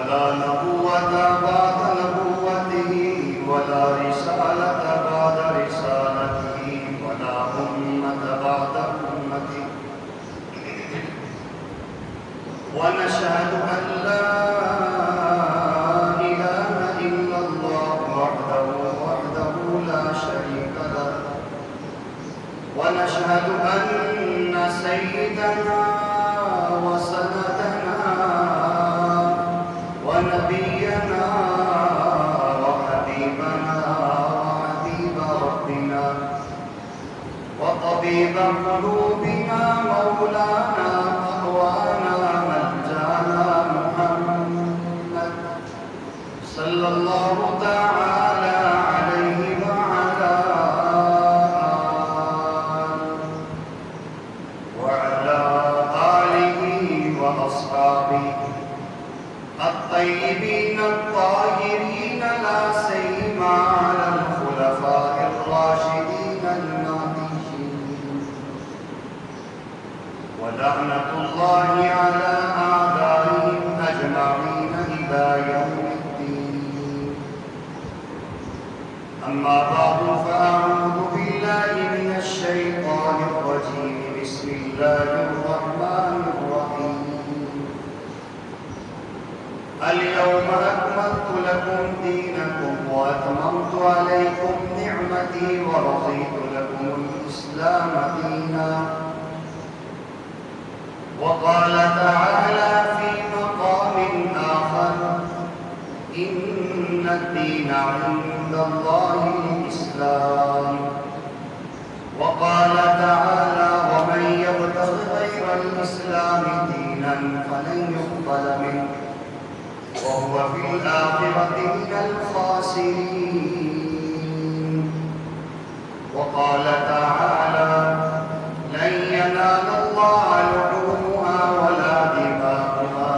ولا نبوة بعد نبوته ولا رسالة بعد رسالته ولا أمة بعد أمته ونشهد أن لا إله إلا الله وحده لا شريك له ونشهد أن سيدنا وسندنا ونبينا وحبيبنا وحبيب ربنا وطبيب قلوبنا مولانا مأوانا ملجأنا محمد صلى الله تعالى عليه وعلى آله وأصحابه الطيبين الطاهرين لا سيما على الخلفاء الراشدين المهديين ولعنة الله على أعدائهم أجمعين إلى يوم الدين. أما بعد فأعوذ بالله من الشيطان الرجيم. بسم الله الرحمن الرحيم. اليوم أكملت لكم دينكم وأتممت عليكم نعمتي ورضيت لكم الإسلام دينا. وقال تعالى في مقام آخر إن الدين عند الله الإسلام. وقال تعالى ومن يبتغ غير الإسلام دينا فلن يقبل منه وهو في الآخرة من الخاسرين. وقال تعالى لن ينال الله لحومها ولا دماؤها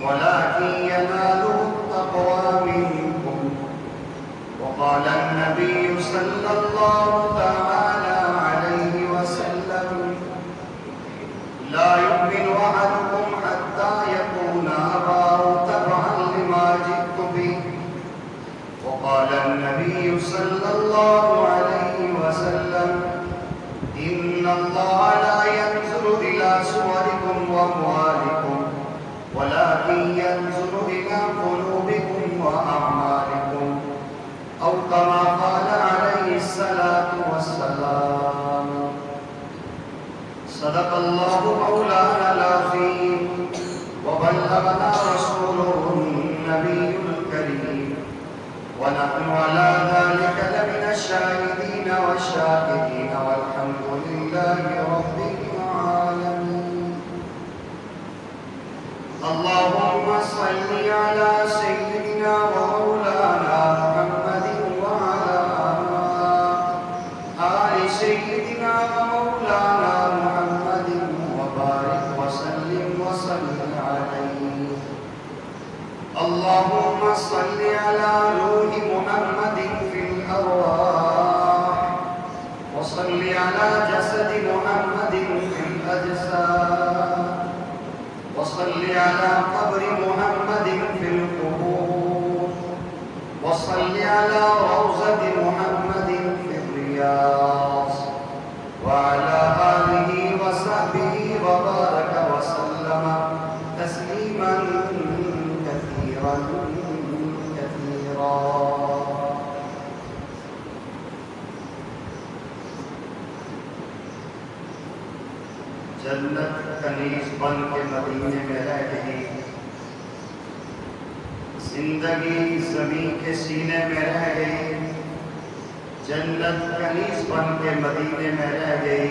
ولكن يناله التقوى منكم. وقال النبي صلى الله تعالى عليه وسلم لا يؤمن أحدكم حتى يكون هواه تبعا لما جئت به. وقال النبي صلى الله عليه وسلم إن الله لا ينظر إلى صوركم وأموالكم ولكن ينظر إلى قلوبكم وأعمالكم أو كما قال عليه الصلاة والسلام. صدق الله مولانا العظيم وبلغنا رسوله النبي الكريم ونحن على ذلك لمن الشاهدين والشاكرين والحمد لله رب العالمين. اللهم صل على سيدنا ومولانا محمد وعلى آل سيدنا ومولانا محمد وبارك وسلم عليه. اللهم صل على روح محمد في الأرواح وصل على جسد محمد في الأجساد وصل على قبر محمد في القبور وصل على روضة محمد في الرياض وعلى آله وصحبه وبارك وسلم تسليما كثيرا كثيرا. جنت کنیز بن کے مدینے میں رہ گئی، زندگی زمین کے سینے میں رہ گئی. جنت کنیز بن کے مدینے میں رہ گئی.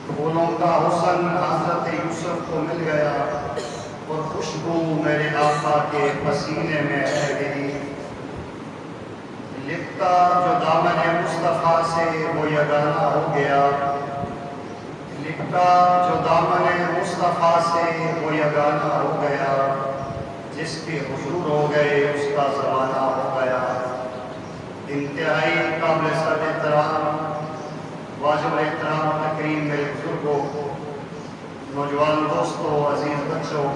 پھولوں کا حسن حضرت یوسف کو مل گیا اور خوشبو میرے آقا کے پسینے میں رہ گئی. لپٹا جو دامن مصطفیٰ سے وہ یگانہ ہو گیا. لپٹا جو دامن مصطفیٰ سے وہ یگانہ ہو گیا. جس کے حضور ہو گئے اس کا زمانہ ہو گیا. انتہائی قابل سر احترام واجب احترام تقریم میرے بزرگوں، نوجوان دوستوں، عزیز بچوں،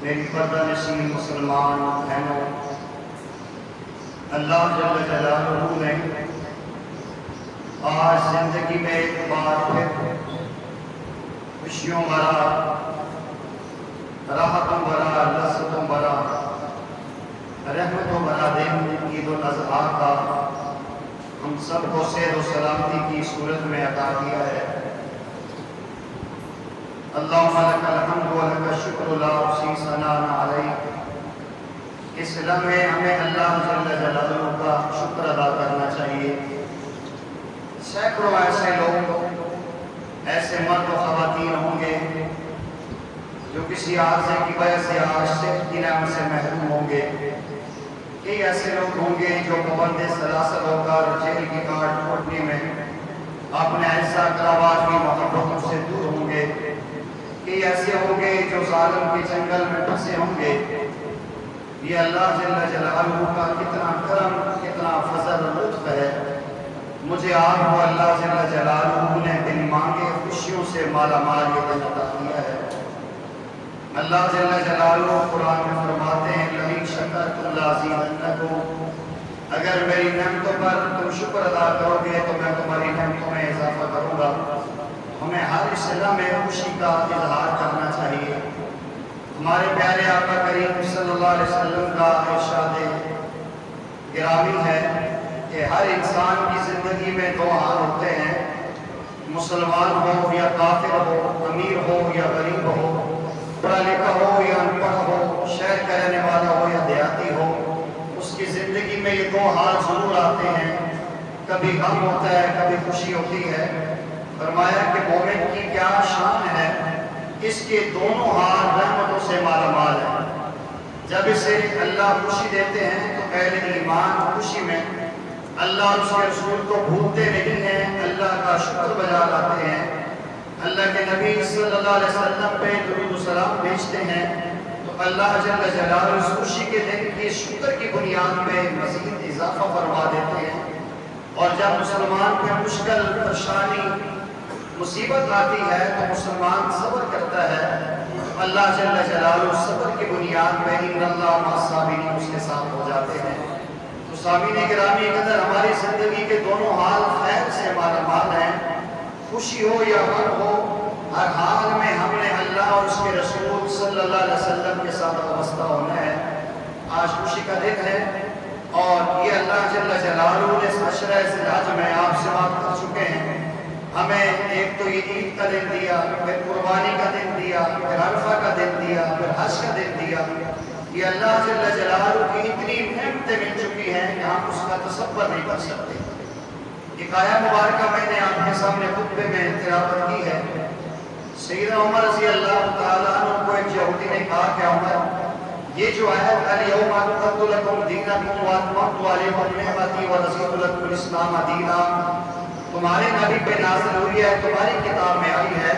میری پردہ نشین مسلمان بہنوں، اللہ جل جلالہ نے آج زندگی میں ایک بار پھر خوشیوں بھرا، راحتوں بھرا، لذتوں بھرا، رحمتوں بھرا دن عید الاضحیٰ کا ہم سب کو صحت و سلامتی کی صورت میں عطا کیا ہے۔ اللہم لک الحمد و لک الشکر لا احصی ثناء علیک۔ اس لمحے ہمیں اللہ جل جلالہ کا شکر ادا کرنا چاہیے۔ سینکڑوں ایسے لوگ، ایسے مرد و خواتین ہوں گے جو کسی عارضے کی وجہ سے آج صحت کی نعمت سے محروم ہوں گے۔ کئی ایسے لوگ ہوں گے جو پابند سلاسل ہو کر جیل کی کاٹ کوٹری میں اپنے اعزاء اقربا کی محبتوں سے دور ہوں گے۔ کئی ایسے ہوں گے جو ظالم کے جنگل میں پھنسے ہوں گے۔ یہ اللہ جل جلالہ کا کتنا کرم، کتنا فضل و لطف ہے، مجھے آپ کو اللہ جل جلالہ نے بن مانگے خوشیوں سے مالا مال یہ دن عطا کیا ہے۔ اللہ جل جلالہ قرآن میں فرماتے ہیں لئن شکرتم لأزیدنکم، اگر میری نعمتوں پر تم شکر ادا کرو گے تو میں تمہاری نعمتوں میں اضافہ کروں گا۔ ہمیں ہر اس لمحے میں خوشی کا اظہار کرنا چاہیے۔ ہمارے پیارے آقا کریم صلی اللہ علیہ وسلم کا ارشاد گرامی ہے کہ ہر انسان کی زندگی میں دو حال ہوتے ہیں، مسلمان ہو یا کافر ہو، امیر ہو یا غریب ہو، پڑھا لکھا ہو یا ان پڑھ ہو، شہر کا رہنے والا ہو یا دیہاتی ہو، اس کی زندگی میں یہ دو حال ضرور آتے ہیں، کبھی غم ہوتا ہے، کبھی خوشی ہوتی ہے۔ فرمایا کہ مومن کی کیا شان ہے، اس کے دونوں حال رحمتوں سے مالا مال ہیں۔ جب اسے اللہ خوشی دیتے ہیں تو اہل ایمان خوشی میں اللہ اور اس کے رسول کو بھولتے نہیں ہیں، اللہ کا شکر بجا لاتے ہیں، اللہ کے نبی صلی اللہ علیہ وسلم پہ درود و سلام بھیجتے ہیں، تو اللہ جل جلالہ اس خوشی کے دن کی شکر کی بنیاد پہ مزید اضافہ فرما دیتے ہیں۔ اور جب مسلمان پہ مشکل، پریشانی، مصیبت آتی ہے تو مسلمان صبر کرتا ہے، اللہ جل جلالہ صبر کی بنیاد پہ ان اللہ مع الصابرین اس کے ساتھ ہو جاتے ہیں۔ تو سامعین گرامی قدر، ہماری زندگی کے دونوں حال خیر سے مالا مال ہیں، خوشی ہو یا غم ہو، ہر حال میں ہم نے اللہ اور اس کے رسول صلی اللہ علیہ وسلم کے ساتھ وابستہ ہونا ہے۔ آج خوشی کا دن ہے اور یہ اللہ جل جلالہ نے عشرہ ذی الحج میں آپ سے بات کر چکے ہیں، ہمیں ایک تو یہ عید کا دن دیا، پھر قربانی کا دن دیا، پھر عرفہ کا دن دیا، پھر حج کا دن دیا۔ یہ اللہ جل جلالہ کی اتنی نعمتیں مل چکی ہیں کہ ہم اس کا تصور نہیں کر سکتے۔ ایک آیہ مبارکہ میں نے آپ کے سامنے خطبے میں تلاوت کی ہے۔ سیدنا عمر رضی اللہ تعالیٰ عنہ کو ایک یہودی نے کہا کہ عمر، یہ جو آیت الیوم اکملت لکم دینکم واتممت علیکم نعمتی ورضیت لکم الاسلام دینا تمہارے نبی پہ نازل ہوئی ہے، تمہاری کتاب میں آئی ہے،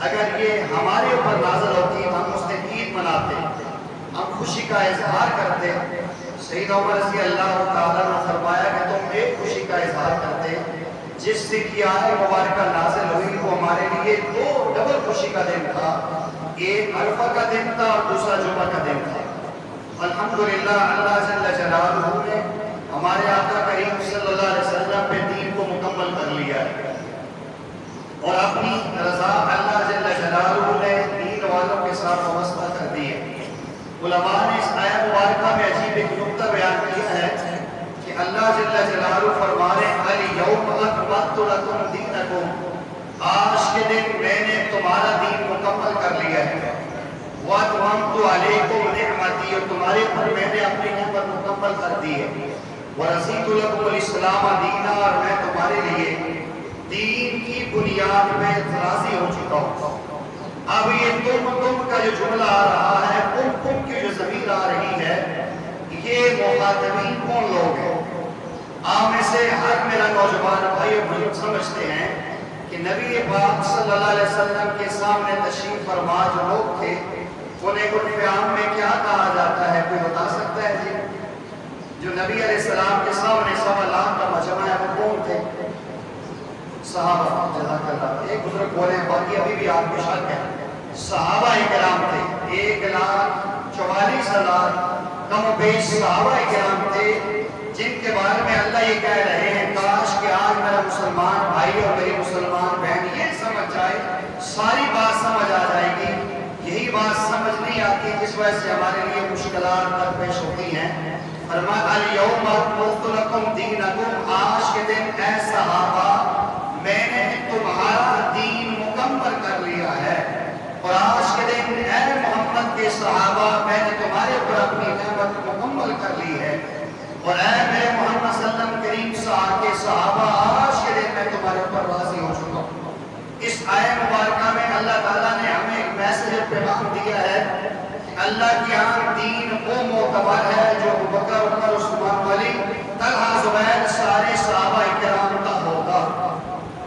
اگر یہ ہمارے اوپر نازل ہوتی ہم اس دن عید مناتے، ہم خوشی کا اظہار کرتے۔ سیدنا عمر رضی اللہ تعالیٰ نے فرمایا کہ تم ایک خوشی کا اظہار کرتے، جس دن کی آیت مبارکہ نازل ہوئی وہ ہمارے لیے دو ڈبل خوشی کا دن تھا، ایک عرفہ کا دن تھا اور دوسرا جمعہ کا دن تھا۔ الحمدللہ اللہ جل جلالہ نے ہمارے آقا کریم صلی اللہ علیہ وسلم پہ دین کو مکمل کر لیا ہے اور اپنی رضا اللہ جل جلالہ نے دین والوں کے ساتھ وابستہ کر دی ہے۔ علماء نے اس آیہ مبارکہ میں عجیب ایک نکتہ بیان کیا ہے کہ اللہ جل جلالہ فرما رہے ہیں الیوم اکملت لکم دینکم، آج کے دن میں نے تمہارا دین مکمل کر لیا ہے، واتممت علیکم نعمتی، اور تمہارے پر میں نے اپنی نعمت مکمل کر دی ہے، ورضیت لکم الاسلام دینا، اور میں تمہارے لیے دین کی بنیاد پہ راضی ہو چکا ہوں۔ اب یہ تم کا جو جملہ آ رہا ہے، تم کی جو ضمیر آ رہی ہے، یہ مخاطبین کون لوگ ہیں؟ آپ میں سے ہر میرا نوجوان بھائی اور بزرگ سمجھتے ہیں کہ نبی پاک صلی اللہ علیہ وسلم کے سامنے تشریف فرما جو لوگ تھے انہیں عرف عام میں کیا کہا جاتا ہے، کوئی بتا سکتا ہے جی؟ جو نبی علیہ السلام کے سامنے 1.25 لاکھ کا مجمع ہے وہ کون تھے؟ صحابہ، جزاک اللہ۔ ایک بزرگ بولے ہیں، باقی ابھی بھی آپ کے شک ہے، صحابہ کرام تھے، 1,44,000 کم و بیش صحابہ کرام تھے، جن کے بارے میں اللہ یہ کہہ رہے ہیں کاش کہ آج میرا مسلمان بھائی اور میری مسلمان بہن یہ سمجھ جائے، ساری بات سمجھ آ جائے گی۔ یہی بات سمجھ نہیں آتی جس وجہ سے ہمارے لیے مشکلات درپیش ہوتی ہیں۔ فرمایا الیوم اکملت لکم دینکم، آج کے دن اے صحابہ میں نے تمہارا دین مکمل کر لیا ہے، اور آج کے دن اے محمد کے صحابہ میں نے تمہارے اوپر اپنی نعمت مکمل کر لی ہے، اور اے میرے محمد صلی اللہ علیہ وسلم کریم کے صحابہ آج کے دن میں تمہارے اوپر راضی ہو چکا ہوں۔ اس آیت مبارکہ میں اللہ تعالیٰ نے ہمیں ایک میسج پیغام دیا ہے کہ اللہ کی یہاں دین وہ معتبر ہے جو ابوبکر، عمر، عثمان، علی، طلحہ، زبیر سارے صحابہ کرام کا ہوگا۔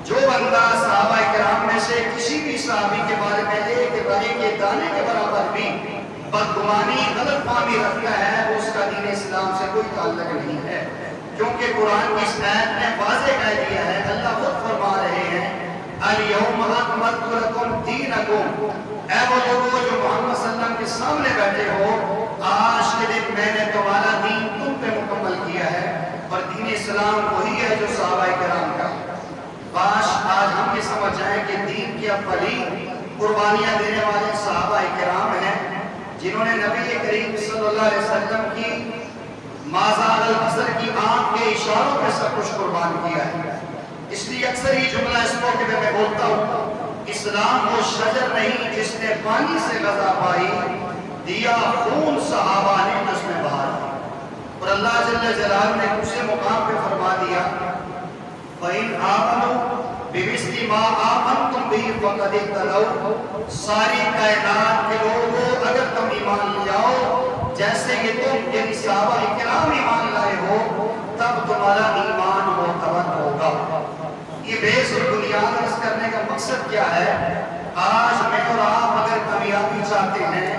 جو بندہ صحابہ کرام میں سے کسی بھی صحابی کے بارے میں ایک رائے کے دانے کے برابر بھی بدگمانی، غلط فہمی رکھتا ہے، اس کا دین اسلام سے کوئی تعلق نہیں ہے، کیونکہ قرآن کی اس آیت نے واضح کہہ دیا ہے، اللہ خود فرما رہے ہیں الیوم اکملت لکم دینکم، اے وہ لوگوں جو محمد صلی اللہ علیہ وسلم کے سامنے بیٹھے ہو، آج کے دن میں نے تمہارا دین تم پہ مکمل کیا ہے، اور دین اسلام وہی ہے جو صحابہ کرام کا۔ کاش آج ہم یہ سمجھ جائیں کہ دین کی اولی قربانیاں دینے والے صحابہ کرام ہیں، جنہوں نے نبی کریم صلی اللہ علیہ وسلم کی مازال البصر کی آنکھ کے اشاروں پہ سب کچھ قربان کیا ہے۔ اس لیے اکثر یہ جملہ اس موقع پہ میں بولتا ہوں، اسلام وہ شجر نہیں جس نے پانی سے غذا پائی، دیا خون صحابہ نے نظم بہار، اور اللہ جل جلالہ نے دوسرے مقام پہ فرما دیا فَإِنْ آمَنُوا بِمِثْلِ مَا آمَنْتُمْ بِهِ فَقَدِ اهْتَدَوْا، ساری کائنات کے لوگوں اگر تم ایمان لے آؤ جیسے کہ تم یعنی صحابہ کرام ایمان لائے ہو، تب تمہارا ایمان معتبر ہوگا۔ یہ بیس اور بنیاد عرض کرنے کا مقصد کیا ہے؟ آج میں اور آپ اگر کامیابی چاہتے ہیں،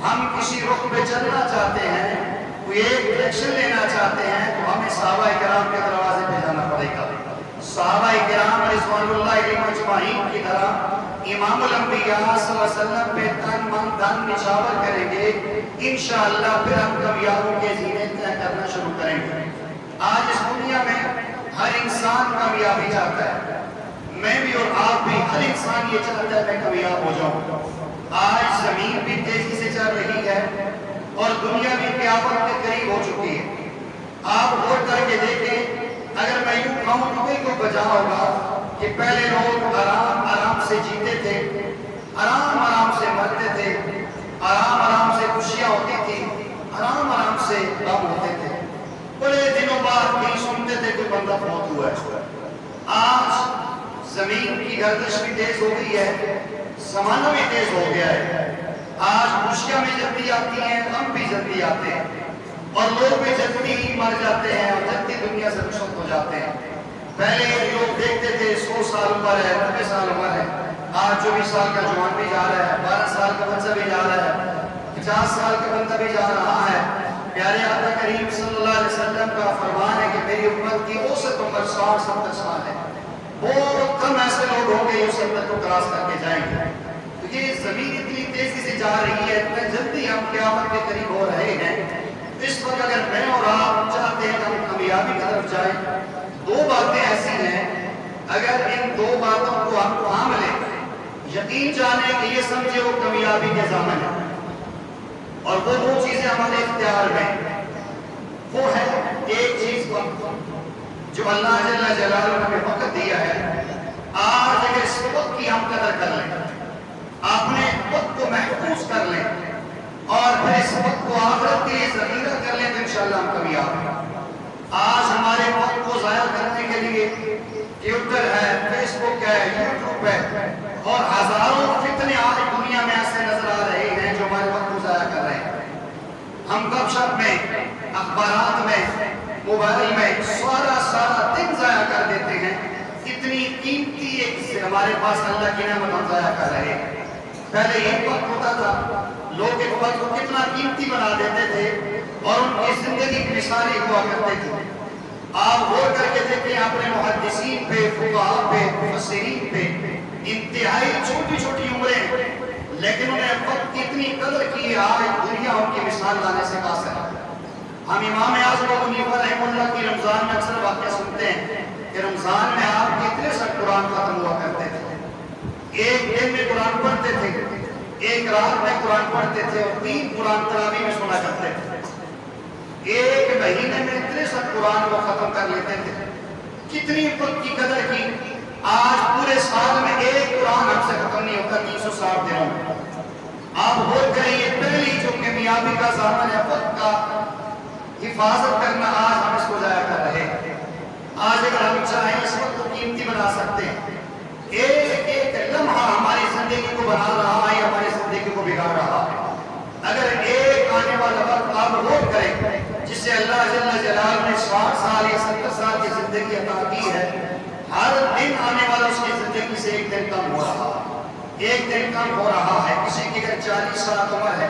ہم کسی رخ پہ چلنا چاہتے ہیں، کوئی ایک ڈائریکشن لینا چاہتے ہیں، تو ہمیں صحابہ کرام کے دروازے پہ جانا پڑے گا۔ صحابہ کرام رضوان اللہ علیہم اجمعین کی طرح امام الانبیاء صلی اللہ علیہ وسلم پہ تن من دھن نچھاور کریں گے، انشاءاللہ پھر ہم کامیابوں کے زینے طے کرنا شروع کریں گے۔ آج اس دنیا میں ہر انسان کامیابی چاہتا ہے، میں بھی اور آپ بھی، ہر انسان یہ چاہتا ہے میں کامیاب ہو جاؤں۔ آج زمین بھی تیزی سے چل رہی ہے اور دنیا بھی قیامت کے قریب ہو چکی ہے۔ آپ غور کر کے دیکھیں، اگر میں یوں کہوں تو کوئی کو بجا ہوگا کہ پہلے لوگ آرام آرام سے جیتے تھے، آرام آرام سے مرتے تھے، آرام آرام سے خوشیاں ہوتی تھی، آرام آرام سے غم ہوتے تھے، بڑے دنوں بعد کہیں سنتے تھے کہ بندہ فوت ہوا ہے۔ آج زمین کی گردش بھی تیز ہو گئی ہے، زمانہ بھی تیز ہو گیا ہے، آج خوشیاں بھی جلدی آتی ہیں، غم بھی جلدی آتے ہیں، اور لوگ بھی جلدی ہی مر جاتے ہیں اور جلدی دنیا سے رخصت ہو جاتے ہیں۔ پہلے لوگ دیکھتے تھے 100 سال عمر ہے، 90 سال عمر ہے، آج 24 سال کا جوان بھی جا رہا ہے، 12 سال کا بچہ بھی جا رہا ہے، 50 سال کا بندہ بھی جا رہا ہے۔ پیارے آقا کریم صلی اللہ علیہ وسلم کا فرمان ہے کہ میری امت کی اوسط عمر 60-70 سال ہے، بہت کم ایسے لوگ ہوں گے جو 70 کو کراس کر کے جائیں گے۔ تو یہ زمین اتنی تیزی سے جا رہی ہے، اتنا جلدی ہم قیامت کے قریب ہو رہے ہیں۔ اس وقت اگر میں اور آپ چاہتے ہیں کہ ہم کامیابی کی طرف جائیں، دو باتیں ایسی ہیں، اگر ان دو باتوں کو ہم تھام لیں، یقین جانے کہ یہ سمجھے وہ کامیابی کے ضامن ہے، اور وہ دو چیزیں ہمارے اختیار میں، وہ ہے ایک چیز وقت، جو اللہ جل جلالہ نے ہمیں وقت دیا ہے۔ آج اگر اس وقت کی ہم قدر کر لیں، اپنے وقت کو محفوظ کر لیں، اور پھر اس وقت کو آخرت کے لیے ذخیرہ کر لیں، تو انشاءاللہ ہم کامیاب ہیں۔ آج ہمارے وقت کو ضائع کرنے کے لیے ٹویٹر ہے، فیس بک ہے، یوٹیوب ہے، اور ہزاروں فتنے آج دنیا میں ایسے نظر آ رہے ہیں جو ہمارے وقت کو ضائع کر رہے ہیں۔ ہم گپ شپ میں، اخبارات میں، موبائل میں سارا دن ضائع کر دیتے ہیں۔ اتنی قیمتی ایک سے ہمارے پاس اللہ کی نعمت ہم ضائع کر رہے ہیں۔ پہلے یہ وقت ہوتا تھا، لوگ ایک وقت کو کتنا قیمتی بنا دیتے تھے اور ان کی زندگی کی مثالیں ہوا کرتے تھے۔ آپ غور کر کے دیکھیں اپنے محدثین پہ، فقہاء پہ، مفسرین پہ، انتہائی چھوٹی چھوٹی عمریں، قدر کی آج دنیا ان کی مثال لانے سے قاصر ہے۔ ہم امام اعظم ابو حنیفہ رحمہ اللہ کی رمضان میں اکثر واقعہ سنتے ہیں کہ رمضان میں آپ کتنے سب قرآن ختم ہوا کرتے تھے۔ ایک دن میں قرآن پڑھتے تھے، ایک رات میں قرآن پڑھتے تھے اور 3 قرآن تراویح میں سنا کرتے تھے۔ ایک مہینے میں اتنے سب قرآن کو ختم کر لیتے تھے۔ کتنی وقت کی قدر کی، آج پورے سال میں ایک قرآن ہم سے ختم نہیں ہوتا 360 دنوں میں۔ آپ غور کریں، یہ پہلی جو کامیابی کا ضامن ہے، وقت کا حفاظت کرنا، آج ہم اس کو ضائع کر رہے ہیں۔ آج اگر ہم چاہیں اس وقت کو قیمتی بنا سکتے ہیں۔ ایک ایک لمحہ ہماری زندگی کو بنا رہا ہے، ہماری زندگی کو بگاڑ رہا ہے۔ اگر ایک آنے والا وقت آپ غور کریں جسے اللہ جل جلالہ نے 60 سال یا 70 سال کی زندگی عطا کی ہے، ہر دن آنے والا اس کی زندگی سے ایک دن کم ہو رہا ہے، ایک دن کم ہو رہا ہے۔ کسی کی اگر 40 سال عمر ہے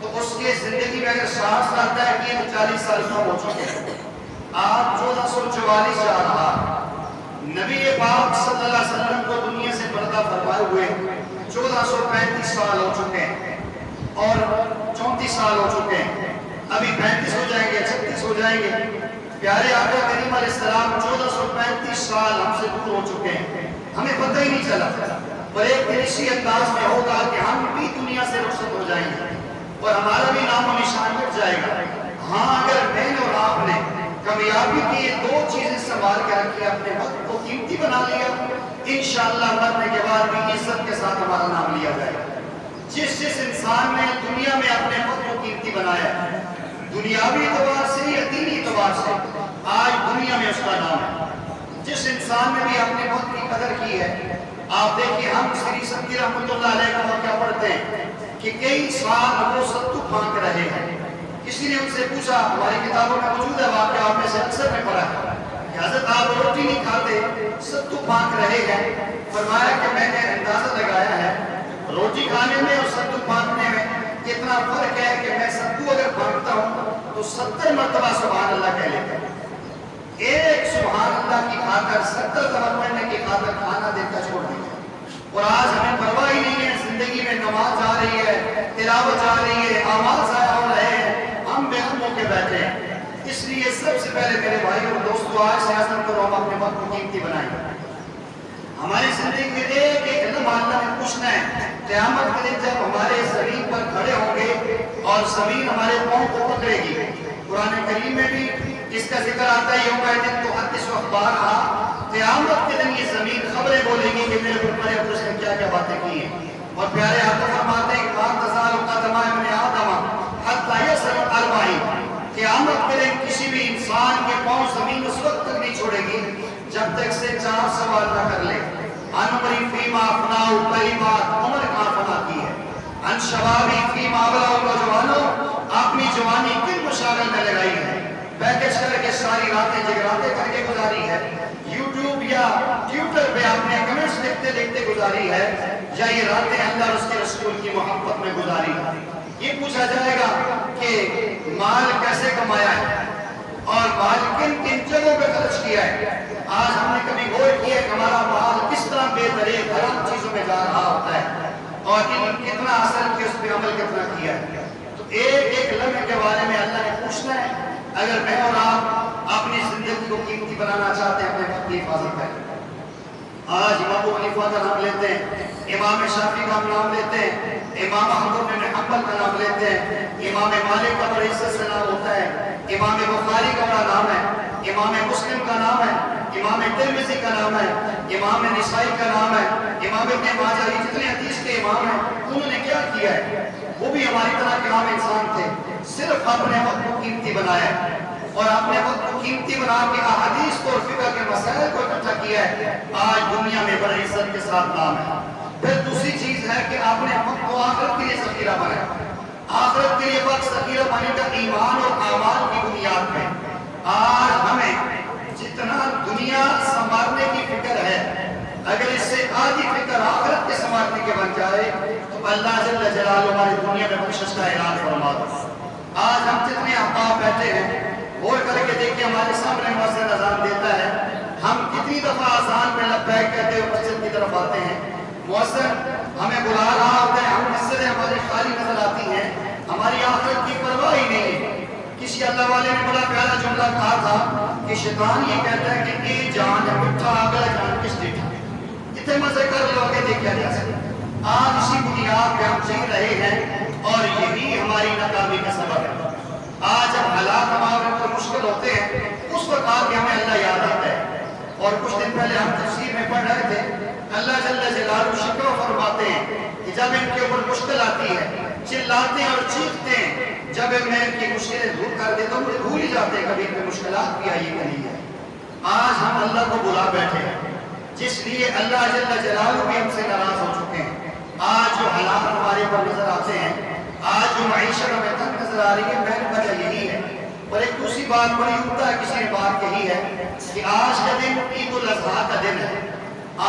تو اس کی زندگی میں اگر 60 سال طے کیے تو 40 سال کم ہو چکے ہیں۔ آپ 1444 جا رہا، نبی پاک صلی اللہ علیہ وسلم کو دنیا سے پردہ فرمائے ہوئے 1435 سال ہو چکے ہیں اور 34 سال ہو چکے ہیں۔ ابھی 35 ہو جائیں گے، 36 ہو جائیں گے۔ پیارے آقا کریم علیہ السلام 1435 سال ہم سے دور ہو چکے ہیں، ہمیں پتہ ہی نہیں چلا۔ اور ایک دن اسی انداز میں ہوگا کہ ہم بھی دنیا سے رخصت ہو جائیں گے اور ہمارا بھی نام و نشان مٹ جائے گا۔ ہاں، اگر میں نے اور آپ نے کامیابی کی یہ 2 چیزیں سنبھال کے رکھی، اپنے وقت کو قیمتی بنا لیا، انشاءاللہ مرنے کے بعد بھی عزت کے ساتھ ہمارا نام لیا جائے گا۔ جس انسان نے دنیا میں اپنے وقت کو قیمتی بنایا، دنیاوی اعتبار سے یا دینی اعتبار سے، آج دنیا میں اس کا نام ہے۔ جس انسان نے بھی اپنے وقت کی قدر کی ہے، آپ دیکھیے ہم سری سبکی رحمۃ اللہ علیہ کا واقعہ پڑھتے ہیں کہ کئی سال وہ ستو پھانک رہے ہیں۔ کسی نے ان سے پوچھا، ہماری کتابوں میں موجود ہے واقعہ، آپ میں سے اکثر نے پڑھا ہے کہ حضرت آپ روٹی نہیں کھاتے، ستو پھانک رہے ہیں۔ فرمایا کہ میں نے اندازہ لگایا ہے روٹی کھانے میں اور ستو پھانکنے میں کتنا فرق ہے کہ میں ستو اگر پھانکتا ہوں تو 70 مرتبہ سبحان اللہ کہہ لیتا ہوں۔ ایک سبحان اللہ کی خاطر 70 دفعہ پڑھنے کی خاطر کھانا دیتا چھوڑ دیا۔ اور آج ہمیں پرواہ ہی نہیں ہے، زندگی میں نماز جا رہی ہے، تلاوت جا رہی ہے، اعمال ضائع ہو رہے ہیں، ہم بے غم ہو کے بیٹھے ہیں۔ اس لیے سب سے پہلے میرے بھائی اور دوستو، آج سے عزم کرو ہم اپنے وقت کو قیمتی بنائیں۔ ہماری زندگی میں ایک ایک لمحہ اللہ نے پوچھنا ہے۔ قیامت کے دن جب ہمارے زمین پر کھڑے ہوں گے اور زمین ہمارے پاؤں کو پکڑے گی، قرآن کریم میں بھی اس کا ذکر آتا ہے، یوم الدین تو حدث اخبارہا، قیامت کے دن یہ زمین خبریں بولے گی کہ میرے اوپر بڑے افسوس نے کیا کیا باتیں کی ہیں۔ اور پیارے آقا فرماتے ہیں کہ لا تزال قدم ابن آدم حتی یسأل اربعین، قیامت کے دن کسی بھی انسان کے پاؤں زمین اس وقت تک نہیں چھوڑے گی جب تک سے 4 سوال نہ کر لے۔ عمری فیما افناؤ، پہلی بات عمر کہاں فنا کی ہے۔ عن شبابی فیما ابلاؤ، نوجوانوں اپنی جوانی کن مشاغل میں لگائی ہے، پیکج کر کے ساری راتیں جگراتے کر کے گزاری ہے، یوٹیوب یا ٹویٹر پہ اپنے کمنٹس لکھتے لکھتے گزاری ہے، یا یہ راتیں اللہ اور اس کے رسول کی محبت میں گزاری ہے۔ یہ پوچھا جائے گا کہ مال کیسے کمایا ہے اور مال کن کن جگہوں پہ خرچ کیا ہے۔ آج ہم نے کبھی غور کیا کہ ہمارا مال کس طرح بے دریغ حرام چیزوں میں جا رہا ہوتا ہے اور کتنا اثر کہ اس پہ عمل کتنا کیا ہے۔ تو ایک ایک لمحے کے بارے میں اللہ نے پوچھنا ہے۔ اگر میں اور آپ اپنی زندگی کو قیمتی بنانا چاہتے ہیں، اپنے وقت کی حفاظت کریں۔ آج امام ابو حنیفہ کا نام لیتے ہیں، امام شافعی کا نام لیتے ہیں، امام احمد بن حنبل کا نام لیتے ہیں، امام مالک کا بڑے عزت سے نام ہوتا ہے، امام بخاری کا بڑا نام ہے، امام مسلم کا نام ہے، امام ترمذی کا نام ہے، امام نسائی کا نام ہے، امام ابن ماجہ، یہ جتنے حدیث کے امام ہیں انہوں نے کیا کیا ہے؟ وہ بھی ہماری طرح کے عام انسان تھے، صرف اپنے وقت کو قیمتی بنایا ہے اور اپنے وقت کو قیمتی بنا کے احادیث کو اور فقہ کے مسائل کو اکٹھا کیا ہے۔ آج دنیا میں بڑے عزت کے ساتھ نام ہے۔ پھر دوسری چیز ہے کہ اپنے وقت کو آخرت کے لیے ذخیرہ بنائے۔ آخرت کے لیے وقت ذخیرہ بنے کا ایمان اور اعمال کی بنیاد میں آج ہمیں جتنا دنیا سنبھالنے کی فکر ہے، اگر اس سے آدھی فکر آخرت کے سنبھالنے کے بن جائے تو اللہ جل جلالہ ہماری دنیا میں بخشش کا اعلان فرما دے۔ آج ہم جتنے احباب بیٹھے ہیں، غور کر کے دیکھیں ہمارے سامنے مؤذن اذان دیتا ہے، ہم کتنی دفعہ اذان میں لبیک کہتے ہوئے مسجد کی طرف آتے ہیں، مؤذن ہمیں بلا رہا ہوتا ہے، ہم مسجدیں ہماری خالی نظر آتی جملہ کہا تھا کہ شیطان یہ کہتا ہے کہ یہ جان ہے مٹھا اگلا جان کس ڈیٹا اتنے مزے کر لو کہ دیکھا جا سکتا آج اسی بنیاد پہ ہم جی رہے ہیں اور یہی ہماری ناکامی کا سبب ہے آج جب حالات ہمارے اوپر مشکل ہوتے ہیں اس وقت آ کے ہمیں اللہ یاد آتا ہے اور کچھ دن پہلے ہم تفسیر میں پڑھ رہے تھے اللہ جل جلالہ شکر فرماتے ہیں کہ جب ان کے اوپر مشکل آتی ہے چلاتے ہیں اور چیختے ہیں جب میں ان کی مشکلیں دور کر دیتا ہوں مجھے بھول ہی جاتے ہیں کبھی ان مشکلات بھی آئی کہ نہیں ہے آج ہم اللہ کو بلا بیٹھے ہیں جس لیے اللہ جل جلالہ بھی ہم سے ناراض ہو چکے ہیں آج جو حالات ہمارے پر نظر آتے ہیں آج جو معیشت ہمیں تک نظر آ رہی ہے مین وجہ یہی ہے اور ایک دوسری بات بڑی عمدہ کسی نے بات کہی ہے کہ آج کا دن عید الاضحیٰ کا دن ہے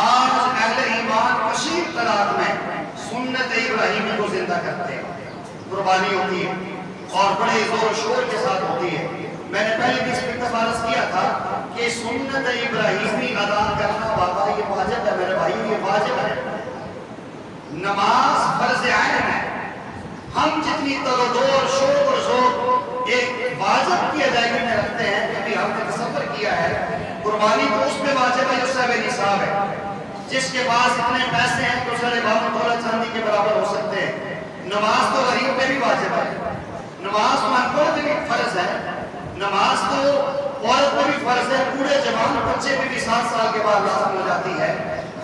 آج اہل ایمان کثیر تعداد میں سنت ابراہیمی کو زندہ کرتے ہیں قربانی ہوتی ہے اور بڑے زور و شور کے ساتھ ہوتی ہے میں نے پہلے بھی اس پر تفارض کیا تھا کہ سنت ابراہیمی ادا کرنا بابا یہ واجب ہے میرے بھائی یہ واجب ہے نماز فرض عین ہے ہم جتنی تر شوق اور ذوق ایک واجب کی ادائیگی میں رکھتے ہیں کیونکہ ہم نے تصور کیا ہے قربانی تو اس پہ واجب ہے جو صاحب نصاب ہے جس کے پاس اتنے پیسے ہیں تو سارے بابا دولت چاندی کے برابر ہو سکتے ہیں نماز تو غریب پہ بھی واجب ہے نماز تو انپڑھ پہ بھی فرض ہے نماز تو عورت پہ بھی فرض ہے بوڑھے جوان بچے پہ بھی 7 سال کے بعد لازم ہو جاتی ہے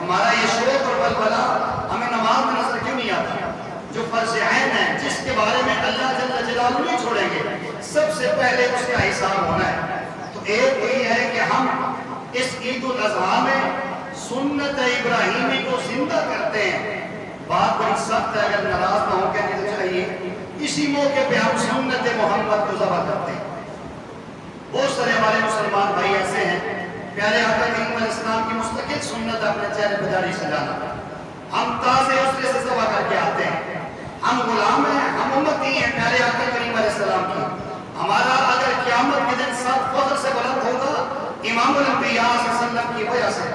ہمارا یہ شوق اور بلبلا ہمیں نماز میں نظر کیوں نہیں آتا جو فرض عین ہے جس کے بارے میں اللہ جل جلالہ نہیں چھوڑیں گے سب سے پہلے اس کا حساب ہونا ہے تو ایک یہ ہے کہ ہم اس عید الاضحیٰ میں سنت ابراہیمی کو زندہ کرتے ہیں بات بڑی سخت ہے اگر ناراض نہ ہو کہنے تو چاہیے اسی موقع پہ ہم سنت محمد کو ذبح کرتے ہیں بہت سارے ہمارے مسلمان بھائی ایسے ہیں پیارے آقا کریم علیہ السلام کی مستقل سنت اپنے چہرے پہ داڑھی سجانا ہم تازے اسرے سے ذبح کر کے آتے ہیں ہم غلام ہیں ہم امتی ہیں پیارے آقا کریم علیہ السلام کی ہمارا اگر قیامت کے دن سب فخر سے بلند ہوگا امام الانبیاء صلی اللہ علیہ وسلم کی وجہ سے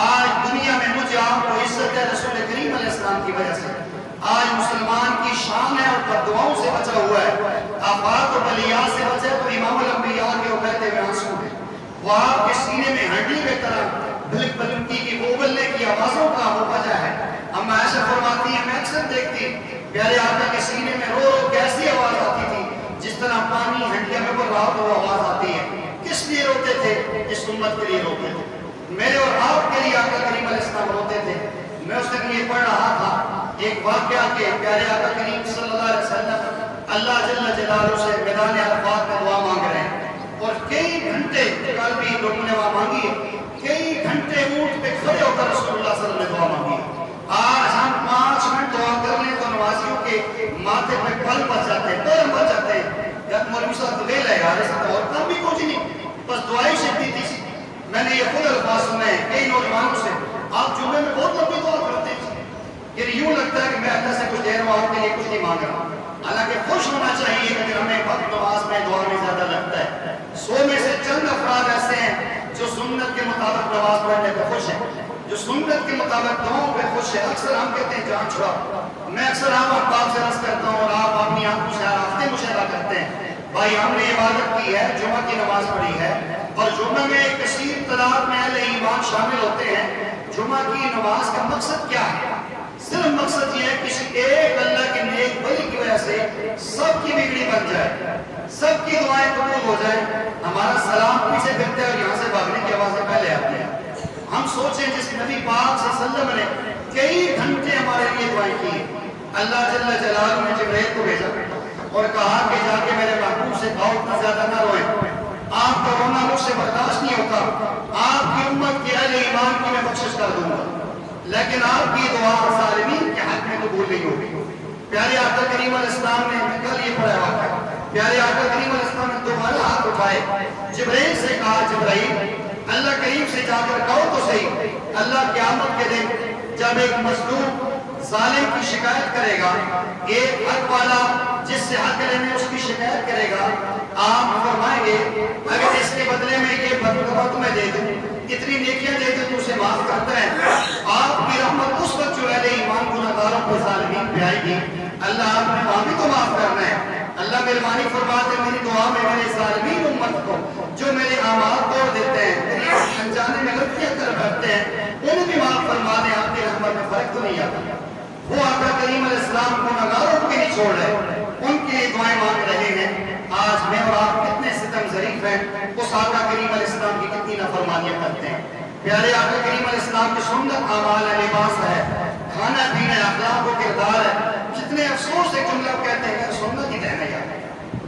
آج دنیا میں مجھے آپ کو عزت ہے رسول کریم علیہ السلام کی وجہ سے آج مسلمان کی شان ہے اور بددعاؤں سے بچا ہوا ہے آفات و بلیات سے بچے تو امام الانبیاء کے بہتے ہوئے آنسو ہیں وہ آپ کے سینے میں ہڈی کی طرح بھلک بھلکی کی ابلنے کی آوازوں کا وہ وجہ ہے ہم عائشہ فرماتی ہیں میں اکثر دیکھتی پیارے آقا کے سینے میں رو رو کیسی آواز آتی تھی جس طرح پانی ہنڈیاں میں بڑھ رہا تو وہ آواز آتی ہے کس لیے روتے تھے اس امت کے لیے روتے تھے میرے اور آپ کے لیے آقا کریم علیہ السلام روتے تھے میں اس دن یہ پڑھ رہا تھا ایک واقعہ کے پیارے آقا کریم صلی اللہ علیہ وسلم اللہ جل جلالہ سے میدان عرفات میں دعا مانگ رہے ہیں اور کئی گھنٹے کل بھی لوگوں نے وہاں مانگی ہے کئی گھنٹے اونٹ پہ کھڑے ہو کر رسول اللہ صلی اللہ علیہ وسلم نے دعا مانگی ہے آج ہم 5 منٹ دعا کر لیں تو نمازیوں کے ماتھے پہ پل بچ جاتے ہیں پیر بچ جاتے ہیں یا مولوی صاحب تو لے لے یار ایسا تو اور کام بھی کچھ نہیں بس دعائی شکتی تھی میں نے یہ خود الفاظ سنے ہیں کئی نوجوانوں سے آپ جمعے میں بہت لمبی دعا کرتے ہیں یعنی یوں لگتا ہے کہ میں اللہ سے کچھ دیر میں آپ کے لیے کچھ نہیں مانگ رہا حالانکہ خوش ہونا چاہیے کہ ہمیں وقت نماز میں دعا میں زیادہ لگتا ہے 100 میں سے چند افراد ایسے ہیں جو سنت کے مطابق نماز پڑھنے پہ خوش ہیں جو سنت کے مطابق دعاؤں پہ خوش ہیں اکثر ہم کہتے ہیں جان چھڑا میں اکثر آپ احباب سے عرض کرتا ہوں اور آپ اپنی آنکھوں سے آفتے مشاہدہ کرتے ہیں بھائی ہم نے عبادت کی ہے جمعہ کی نماز پڑھی ہے اور جمعہ میں ایک کثیر تعداد میں اہل ایمان شامل ہوتے ہیں جمعہ کی نماز کا مقصد کیا ہے صرف مقصد یہ ہے کسی ایک اللہ کے نیک بلی کی وجہ سے سب کی بگڑی بن جائے سب کی دعائیں قبول ہو جائیں ہمارا سلام پیچھے پھرتے ہیں اور یہاں سے بھاگنے کی آوازیں پہلے آتی ہیں ہم سوچیں جس نبی پاک صلی اللہ علیہ وسلم نے کئی گھنٹے ہمارے لیے دعائیں کی اللہ جل جلالہ نے جبرائیل کو بھیجا اور کہا کہ جا کے میرے محبوب سے کہو اتنا زیادہ نہ روئیں آپ کا رونا مجھ سے برداشت نہیں ہوتا آپ کی امت کے اہل ایمان کی میں بخشش کر دوں گا لیکن آپ کی دعا ظالمین کے حق میں قبول نہیں ہوگی پیارے آقا کریم علیہ السلام نے کل یہ پڑھا ہوا پیارے آقا کریم علیہ السلام نے دوبارہ ہاتھ اٹھائے جبرائیل سے کہا جبرائیل اللہ کریم سے جا کر کہو تو صحیح اللہ قیامت کے دن جب ایک مظلوم ظالم کی شکایت کرے گا ایک حق والا جس سے حق لینے اس کی شکایت کرے گا آپ فرمائیں گے اگر اس کے بدلے میں یہ بدلہ تمہیں دے دوں اتنی نیکیاں دے دوں تو اسے معاف کرتا ہے آپ کی رحمت اس وقت جو اہل ایمان گناہگاروں کو ظالمین پہ آئے گی اللہ آپ نے وہاں بھی تو معاف کرنا ہے اللہ مہربانی فرماتے میری دعا میں میرے ظالمین امت کو جو میرے اعمال توڑ دیتے ہیں، میری انجانے میں غلطیاں کر بیٹھتے ہیں، انہیں بھی معاف فرما دیں، آپ کی رحمت میں فرق تو نہیں آتا۔ وہ آقا کریم علیہ السلام کو نگاروں کو بھی نہیں چھوڑ رہے، ان کے لیے دعائیں مانگ رہے ہیں۔ آج میں اور آپ کتنے ستم ظریف ہیں، اس آقا کریم علیہ السلام کی کتنی نافرمانیاں کرتے ہیں۔ پیارے آقا کریم علیہ السلام کی سنت اعمال ہے، لباس ہے، کھانا پینا ہے، اخلاق و کردار ہے۔ کتنے افسوس سے جملہ کہتے ہیں سنت ہی رہنا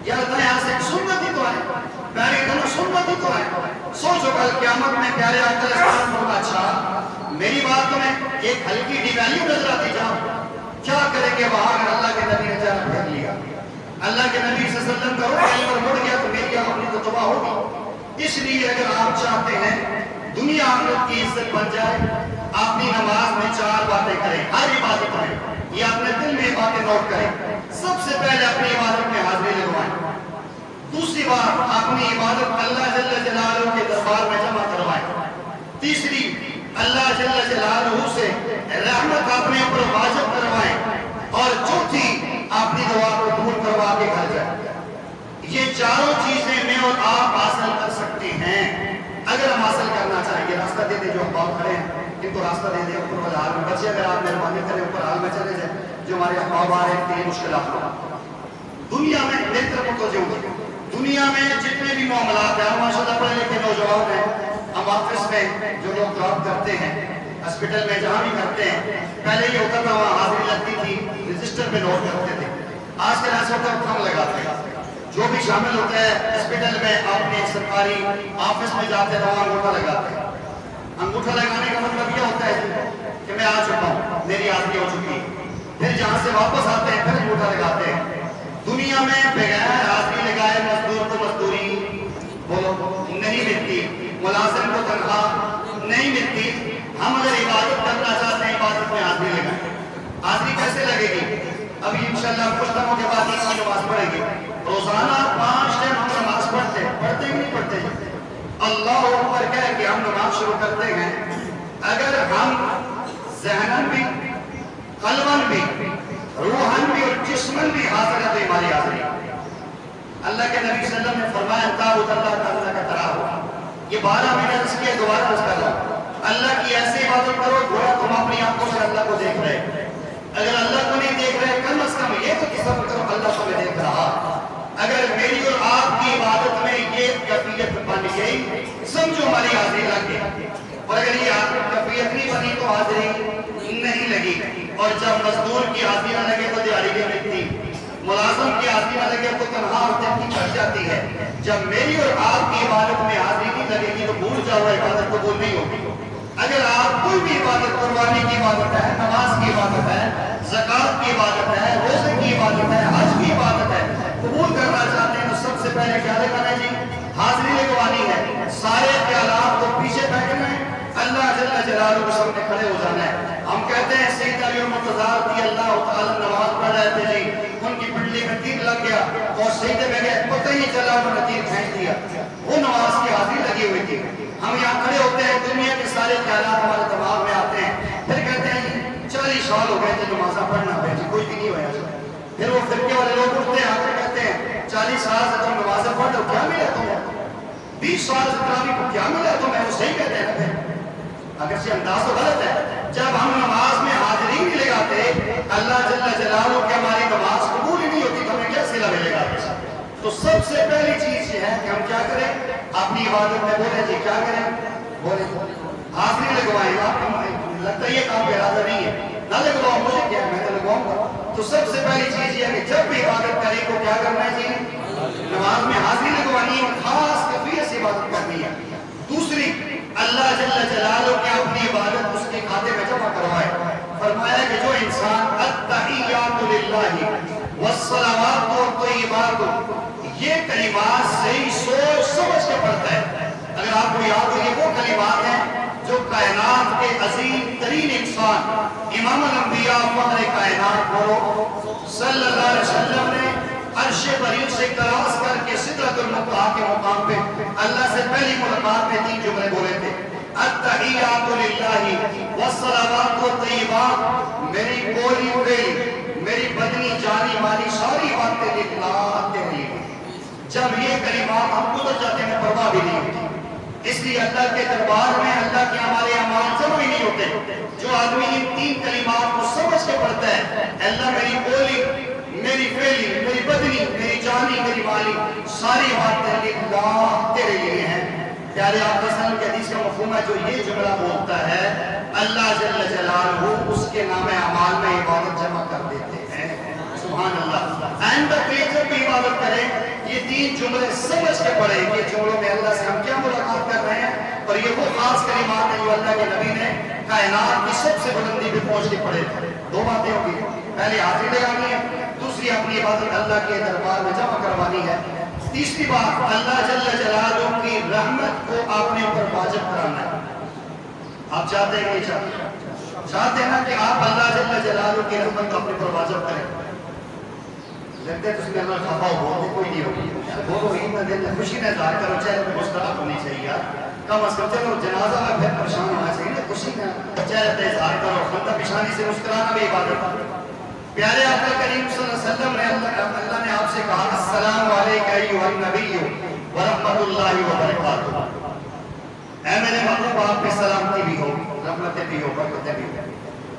یا اللہ یہاں سے سنت ہی تو ہے، پیارے کہنا سنت ہی تو ہے۔ سوچو کل قیامت میں پیارے آقا علیہ السلام کو اچھا میری بات تمہیں ایک ہلکی ڈی ویلیو نظر آتی جاؤ، کیا کریں گے وہاں اگر اللہ کے نبی نے جانا پھر لیا، اللہ کے نبی صلی اللہ علیہ وسلم کا روح کہیں پر مڑ گیا تو میری اپنی تو تباہ ہوگی۔ اس لیے اگر آپ چاہتے ہیں دنیا آخرت کی عزت بن جائے، اپنی نماز میں 4 باتیں کریں، ہر عبادت میں یہ اپنے دل میں باتیں نوٹ کریں۔ سب سے پہلے اپنی عبادت میں حاضری لگوائیں، دوسری بات اپنی عبادت اللہ جل جلالہ کے دربار میں جمع کروائیں، تیسری اللہ جل جلالہ سے رحمت اپنے اوپر واجب کروائیں، اور چوتھی اپنی دعا کو دور کروا کے گھر جائیں۔ یہ چاروں چیزیں میں اور آپ حاصل کر سکتے ہیں اگر ہم حاصل کرنا چاہیے۔ راستہ دے دیں جو احباب کھڑے ہیں، ان کو راستہ دے دیں، اوپر والے حال میں بچے اگر آپ مہربانی کریں اوپر حال میں چلے جائیں، جو ہمارے احباب آ رہے ہیں ان کے لیے مشکلات ہو۔ دنیا میں میری طرف متوجہ ہوں، دنیا میں جتنے بھی معاملات ہیں، ہم ماشاءاللہ پڑھے لکھے نوجوان ہیں، ہم آفس میں جو لوگ جاب کرتے ہیں، ہاسپٹل میں جہاں بھی کرتے ہیں، پہلے یہ ہوتا تھا وہاں حاضری لگتی تھی، رجسٹر پہ نوٹ کرتے تھے، آج کل ایسا ہوتا ہے تھم لگاتے ہیں۔ جو بھی شامل ہوتا ہے ہاسپٹل میں اپنے سرکاری آفس میں جاتے ہیں وہاں انگوٹھا لگاتے ہیں۔ انگوٹھا لگانے کا مطلب یہ ہوتا ہے کہ میں آ چکا ہوں، میری حاضری ہو چکی ہے۔ پھر جہاں سے واپس آتے ہیں پھر انگوٹھا لگاتے ہیں۔ دنیا میں بغیر حاضری لگائے مزدور کو مزدوری بولو نہیں ملتی، ملازم کو تنخواہ نہیں ملتی۔ ہم اگر عبادت کرنا چاہتے ہیں عبادت میں حاضری لگائیں۔ حاضری کیسے لگے گی؟ ابھی انشاءاللہ کچھ دنوں کے بعد عید کی نماز پڑھیں گے، روزانہ 5 ٹائم ہم نماز پڑھتے ہیں کہ نہیں پڑھتے ہیں؟ اللہ اکبر کہہ کے ہم نماز شروع کرتے ہیں، اگر ہم ذہنن بھی قلبن بھی روحن بھی اور جسمن بھی حاضر ہے تو ہماری حاضری۔ اللہ کے نبی صلی اللہ علیہ وسلم نے فرمایا تعبد اللہ تعالیٰ کا طرح ہو، یہ 12 منٹ اس کے دوبارہ عرض کر رہا ہوں، اللہ کی ایسی عبادت کرو گویا تم اپنی آنکھوں سے اللہ کو دیکھ رہے۔ اگر اللہ کو نہیں دیکھ رہے کم از کم یہ تو تصور کرو اللہ کو میں دیکھ رہا۔ اگر میری اور آپ کی عبادت میں یہ کیفیت بن گئی سمجھو ہماری حاضری لگ گئی، اور اگر یہ کیفیت نہیں بنی تو حاضری نہیں لگی۔ اور جب مزدور کی حاضری نہ لگے تو دیہڑی نہیں ملتی، ملازم کی حاضری نہ لگے تو تنخواہ اور دن کی کٹ جاتی ہے۔ جب میری اور آپ کی عبادت میں حاضری نہیں لگے گی تو بھول جاؤ عبادت قبول نہیں ہوگی۔ اگر آپ کوئی بھی عبادت قربانی کی عبادت ہے، نماز کی عبادت ہے، زکوٰۃ کی عبادت ہے، روزے کی عبادت ہے، حج کی عبادت ہے، قبول کرنا چاہتے ہیں تو سب سے پہلے کیا لگانا ہے جی؟ حاضری لگوانی ہے۔ سارے خیالات کو پیچھے پھینکنا ہے، اللہ جل جلالہ کے سامنے کھڑے ہو جانا ہے۔ ہم کہتے ہیں سیدنا علی مرتضیٰ رضی اللہ تعالیٰ نماز پڑھ رہے تھے جی، ان کی پنڈلی میں تیر لگ گیا اور سجدے میں گئے، پتہ ہی نہیں چلا انہوں نے تیر پھینک دیا، وہ نماز کی حاضری لگی ہوئی تھی۔ ہم یہاں کھڑے ہوتے ہیں، دنیا کے سارے خیالات ہمارے دماغ میں آتے ہیں، پھر کہتے ہیں 40 سال ہو گئے تھے نمازاں پڑھنا پہ جی کوئی بھی نہیں ہوا۔ پھر وہ فرقے والے لوگ اٹھتے ہیں آ کر کہتے ہیں 40 سال سے تم نمازیں پڑھ رہے ہو کیا ملا تمہیں؟ 20 سال سے تراویح کو کیا ملا تمہیں؟ وہ صحیح کہتے ہیں پھر اگرچہ انداز تو غلط ہے۔ جب ہم نماز میں حاضری نہیں لگاتے اللہ جل جلالہ کہ ہماری نماز قبول ہی نہیں ہوتی تو ہمیں کیا صلہ ملے گا؟ تو سب سے پہلی چیز یہ ہے کہ ہم کیا کریں اپنی عبادت میں بولیں جی کیا کریں؟ بولیں حاضری لگوائیں گا۔ لگتا ہے یہ کام کا ارادہ نہیں ہے، نہ لگواؤ مجھے کیا ہے میں تو لگواؤں گا۔ تو سب سے پہلی چیز یہ ہے کہ جب بھی عبادت کریں تو کیا کرنا ہے جی؟ نماز میں حاضری لگوانی ہے، خاص کیفیت سے عبادت کرنی ہے۔ دوسری اللہ جل جلالہ کی اپنی عبادت اس کے کھاتے میں جمع کروائے۔ فرمایا کہ جو انسان التحیات للہ والصلوات والطیبات یہ کلمات صحیح سوچ سمجھ کے پڑھتا ہے، اگر آپ کو یاد ہو یہ وہ کلمات ہیں جو کائنات کے عظیم ترین انسان امام الانبیاء فخر کائنات صلی اللہ علیہ وسلم نے عرش بریو سے کراس کر کے سدرۃ المنتہا کے مقام پہ اللہ سے پہلی ملاقات میں 3 جملے بولے تھے، التحیات للہ والصلوات والطیبات، میری بولی ہوئی میری بدنی جانی مالی ساری باتیں للہ تیری۔ جب یہ کلمات ہم گزر جاتے ہیں پرواہ بھی اس لیے اللہ کے دربار میں اللہ کے ہمارے اعمال جمع ہی نہیں ہوتے۔ جو آدمی ان 3 کلمات کو سمجھ کے پڑھتا ہے، اللہ میری بولی، میری فعلی، میری بدنی، میری جانی، میری مالی، ساری باتیں اللہ تیرے لیے ہیں۔ پیارے آقا صلی اللہ علیہ وسلم کے حدیث کا مفہوم ہے، جو یہ جملہ بولتا ہے اللہ جل جلالہ اس کے نام اعمال میں عبادت جمع کر دیتے ہیں۔ سبحان اللہ۔ آئندہ کے جب بھی عبادت کریں یہ 3 جملے سمجھ کے پڑھیں کہ جملوں میں اللہ سے ہم کیا ملاقات کر رہے ہیں، اور یہ وہ خاص کلمات ہیں جو اللہ کے نبی نے کائنات کی سب سے بلندی پہ پہنچ کے پڑھے تھے۔ 2 باتیں ہوگی، پہلے حاضری لگانی ہے، دوسری اپنی عبادت اللہ کے دربار میں جمع کروانی ہے، تیسری بات اللہ جل جلالہ کی رحمت کو آپ نے اوپر واجب کرانا ہے۔ آپ چاہتے ہیں کہ چاہتے ہیں کہ آپ اللہ جل جلالہ کی رحمت کو اپنے پر واجب کریں؟ لگتا ہے تو اس میں اللہ خفا ہو، کوئی نہیں ہوگی، بولو ہی میں دل میں خوشی میں اظہار کرو، چہرے پہ مسکراہٹ ہونی چاہیے یار، کم از کم چلو جنازہ میں پھر پریشان ہونا چاہیے نا، خوشی میں چہرے پہ اظہار کرو، خندہ پیشانی سے مسکرانا بھی عبادت ہے۔ پیارے آقا کریم صلی اللہ علیہ وسلم نے اللہ نے آپ سے کہا السلام علیکم ایھا النبی ورحمۃ اللہ وبرکاتہ، اے میرے محبوب آپ پہ سلامتی بھی ہو، رحمتیں بھی ہو، برکتیں بھی ہو۔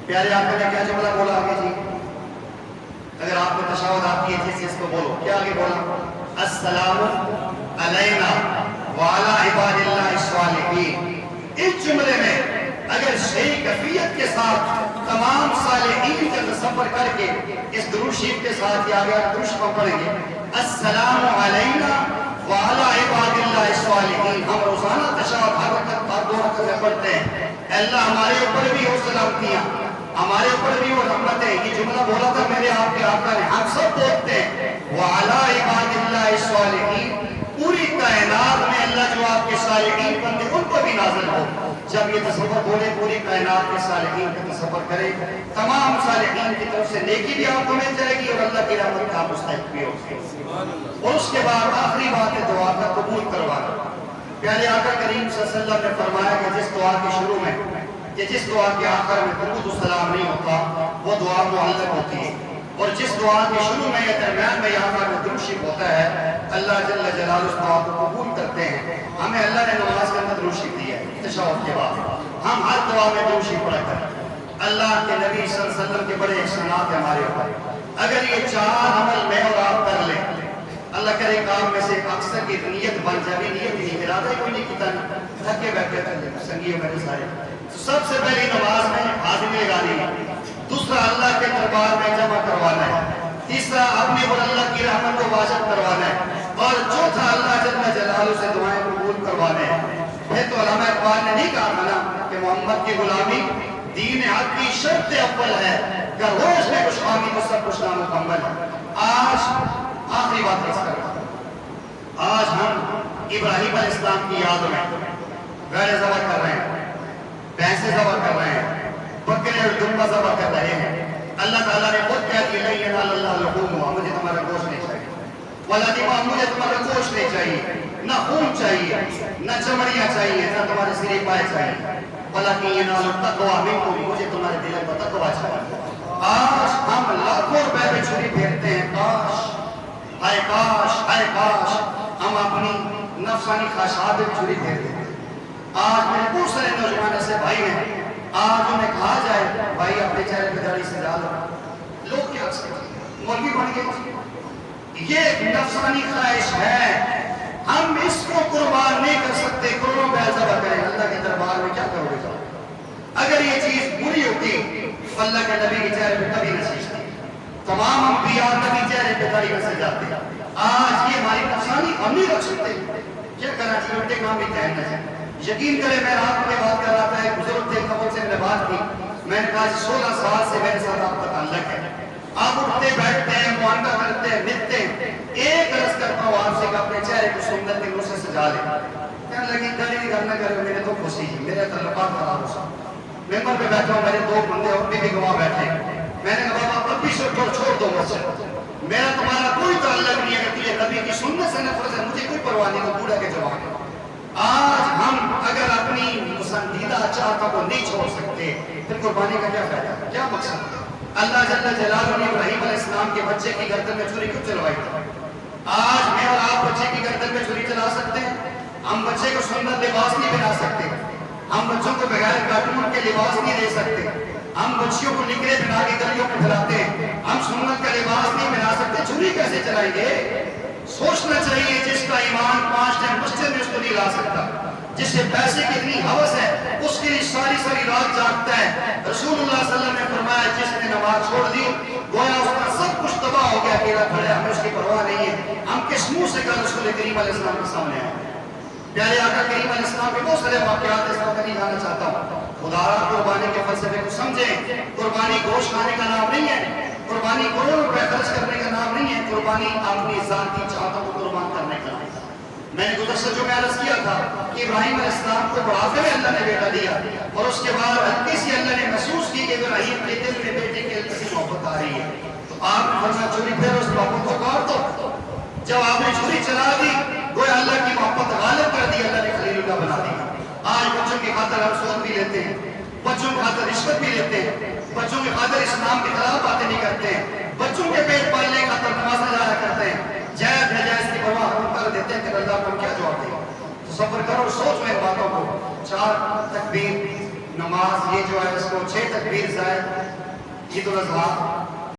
پیارے آقا نے کیا جملہ بولا آگے جی؟ اگر آپ کو تشہد آتی ہے جس کو بولو، کیا آگے بولا؟ السلام علینا وعلی عباد اللہ الصالحین۔ اس جملے میں اگر صحیح کیفیت کے ساتھ تمام صالحین کا تصور کر کے اس درود شریف کے ساتھ یا آگے درود شریف پڑھیں گے السلام علینا وعلی عباد اللہ الصالحین، ہم روزانہ تشہد ہر وقت ہر 2 رکعت میں پڑھتے ہیں، اللہ ہمارے اوپر بھی ہو سلامتیاں، ہمارے اوپر بھی وہ رحمت ہے۔ یہ جملہ بولا تھا میرے آپ کے آقا نے، ہم سب بولتے ہیں وعلی عباد اللہ الصالحین، پوری کائنات میں اللہ جو آپ کے صالحین بندے ان پر بھی نازل ہو۔ جب یہ تصور بولے پوری کائنات کے صالحین کا تصور کرے، تمام صالحین کی طرف سے نیکی بھی آپ کو مل جائے گی اور اللہ کی رحمت کا آپ مستحق بھی ہو۔ اور اس کے بعد آخری بات ہے دعا کا قبول کروانا۔ پیارے آقا کریم صلی اللہ علیہ وسلم نے فرمایا کہ جس دعا کے شروع میں کہ جس دعا کے آخر میں درود و سلام نہیں ہوتا وہ دعا معلق ہوتی ہے، اور جس دعا کے شروع میں یا درمیان میں یا آخر میں درود شریف ہوتا ہے اللہ جل جلالہ اس دعا کو قبول کرتے ہیں۔ ہمیں اللہ نے نماز کے اندر درود شریف دی ہے، تشہد کے بعد ہم ہر دعا میں درود شریف پڑھا کریں۔ اللہ کے نبی صلی اللہ علیہ وسلم کے بڑے احسانات ہیں ہمارے اوپر، اگر یہ 4 عمل میں اور آپ کر لیں، اللہ کرے کام میں سے اکثر کی نیت بن جائے، نیت نہیں ارادہ کوئی نہیں کیتا، تھکے بیٹھے سنگیوں میرے سارے، سب سے پہلی نماز میں حاضری لگانی ہے، دوسرا اللہ کے دربار میں جمع کروانا ہے، تیسرا اپنے اور اللہ کی رحمت کو واجب کروانا ہے، اور چوتھا اللہ جل جلالہ سے دعائیں قبول کروانے ہیں۔ پھر تو علامہ اقبال نے نہیں کہا تھا نا کہ محمد کی غلامی دین حق کی شرط اول ہے، کہ روز میں کچھ خامی تو سب کچھ نامکمل ہے۔ آج آخری بات اس کا، آج ہم ابراہیم علیہ السلام کی یاد میں گائے ذبح کر رہے ہیں، بھینسیں ذبح کر رہے ہیں، بکرے اور دمبا ذبح کر رہے ہیں۔ اللہ تعالیٰ نے خود کہا کہ لن ینال اللہ لحومہا، مجھے تمہارا گوشت نہیں چاہیے، ولا دماء، مجھے تمہارا گوشت نہیں چاہیے، نہ خون چاہیے، نہ چمڑیاں چاہیے، نہ تمہارے سرے پائے چاہیے، ولکن ینال التقوی منکم، مجھے تمہارے دل کا تقوی چاہیے۔ آج ہم لاکھوں روپے پہ چھری پھیرتے ہیں، کاش ہم اپنی نفسانی خواہشات پہ چھری پھیرتے ہیں۔ آج میرے بہت سارے نوجوان ایسے بھائی ہیں، آج انہیں کہا جائے بھائی اپنے چہرے پہ داڑھی سجا لو، لوگ کیا سکتے مولوی بن گئے، یہ ایک نفسانی خواہش ہے، ہم اس کو قربان نہیں کر سکتے، کروڑوں پہ ذبح کریں، اللہ کے دربار میں کیا کرو گے؟ اگر یہ چیز بری ہوتی اللہ کے نبی کے چہرے پہ کبھی نہ سجتی، تمام انبیاء نبی چہرے پہ داڑھی سے جاتے ہیں۔ آج یہ ہماری نفسانی ہم نہیں رکھ سکتے، کیا کرنا چاہیے؟ اٹھے کام بھی کہنا چاہیے۔ یقین کرے میں رات میں بات کر رہا تھا، ایک بزرگ تھے قبر سے میں نے بات کی، میں نے کہا 16 سال سے میرے ساتھ آپ کا تعلق ہے، آپ اٹھتے بیٹھتے ہیں، معاملہ کرتے ہیں، ملتے ہیں، ایک عرض کرتا ہوں آپ سے کہ اپنے چہرے کو سنت کے نور سے سجا لیں۔ کہنے لگی گالی نہیں کرنا کرے، میرے تو خوشی ہے، میرے تعلقات خراب ہو سکتے۔ ممبر پہ بیٹھا ہوں، میرے 2 بندے اور بھی گواہ بیٹھے ہیں، میں نے کہا بابا اب بھی چھوڑ دو مجھ سے، میرا تمہارا کوئی تعلق نہیں ہے، کہ نبی کی سنت سے نفرت ہے، مجھے کوئی پرواہ نہیں، وہ بوڑھا کے جواب ہے۔ آج ہم اگر اپنی پسندیدہ چاہتوں کو نہیں چھوڑ سکتے پھر قربانی کا کیا فائدہ، کیا مقصد؟ اللہ جل جلالہ نے ابراہیم علیہ السلام کے بچے کی گردن میں چھری کیوں چلوائی تھی؟ آج میں اور آپ بچے کی گردن میں چھری چلا سکتے ہیں؟ ہم بچے کو سندر لباس نہیں پہنا سکتے، ہم بچوں کو بغیر کارٹون کے لباس نہیں دے سکتے، ہم بچیوں کو نکلے بنا کے گلیوں میں پھیلاتے ہیں، ہم سنت کا لباس نہیں پہنا سکتے، چھری کیسے چلائیں گے؟ سوچنا چاہیے جس کا ایمان 5 ٹائم مسجد میں اس کو نہیں لا سکتا، جسے پیسے کی اتنی ہوس ہے اس کے لیے ساری ساری رات جاگتا ہے۔ رسول اللہ صلی اللہ علیہ وسلم نے فرمایا جس نے نماز چھوڑ دی گویا اس کا سب کچھ تباہ ہو گیا، اکیلا کھڑا ہے، ہمیں اس کی پرواہ نہیں ہے۔ ہم کس منہ سے کل رسول کریم علیہ السلام کے سامنے آئے؟ پیارے آقا کریم علیہ السلام کے بہت سارے واقعات اس وقت نہیں جانا چاہتا ہوں۔ خدا را قربانی کے فلسفے کو سمجھیں، قربانی گوشت کھانے کا نام نہیں ہے، قربانی کروڑوں روپے خرچ کرنے کا نام نہیں ہے، قربانی اپنی ذاتی چاہتوں کو قربان کرنے کا نام ہے۔ میں نے گزشتہ جو میں عرض کیا تھا کہ ابراہیم علیہ السلام کو بڑھاپے میں اللہ نے بیٹا دیا اور اس کے بعد ہلکی سی اللہ نے محسوس کی کہ ابراہیم کے دل میں بیٹے کی ہلکی سی محبت آ رہی ہے، تو آپ نے فرمایا چھری پھیر اس محبت کو کاٹ دو۔ جب آپ نے چھری چلا دی گویا اللہ کی محبت غالب کر دی، اللہ نے خلیل اللہ بنا دیا۔ آج بچوں کی خاطر ہم سود بھی لیتے ہیں، بچوں کی خاطر رشوت بھی لیتے ہیں، بچوں کی خاطر اسلام کے خلاف باتیں نہیں کرتے ہیں، بچوں کے پیٹ پالنے کی خاطر نماز ادایا کرتے ہیں، جائز ناجائز کی پرواہ ہم کر دیتے ہیں کہ اللہ کو ہم کیا جواب دیں۔ تو صبر کرو، سوچ میں باتوں کو۔ 4 تکبیر نماز، یہ جو ہے اس کو 6 تکبیر زائد عید الاضحیٰ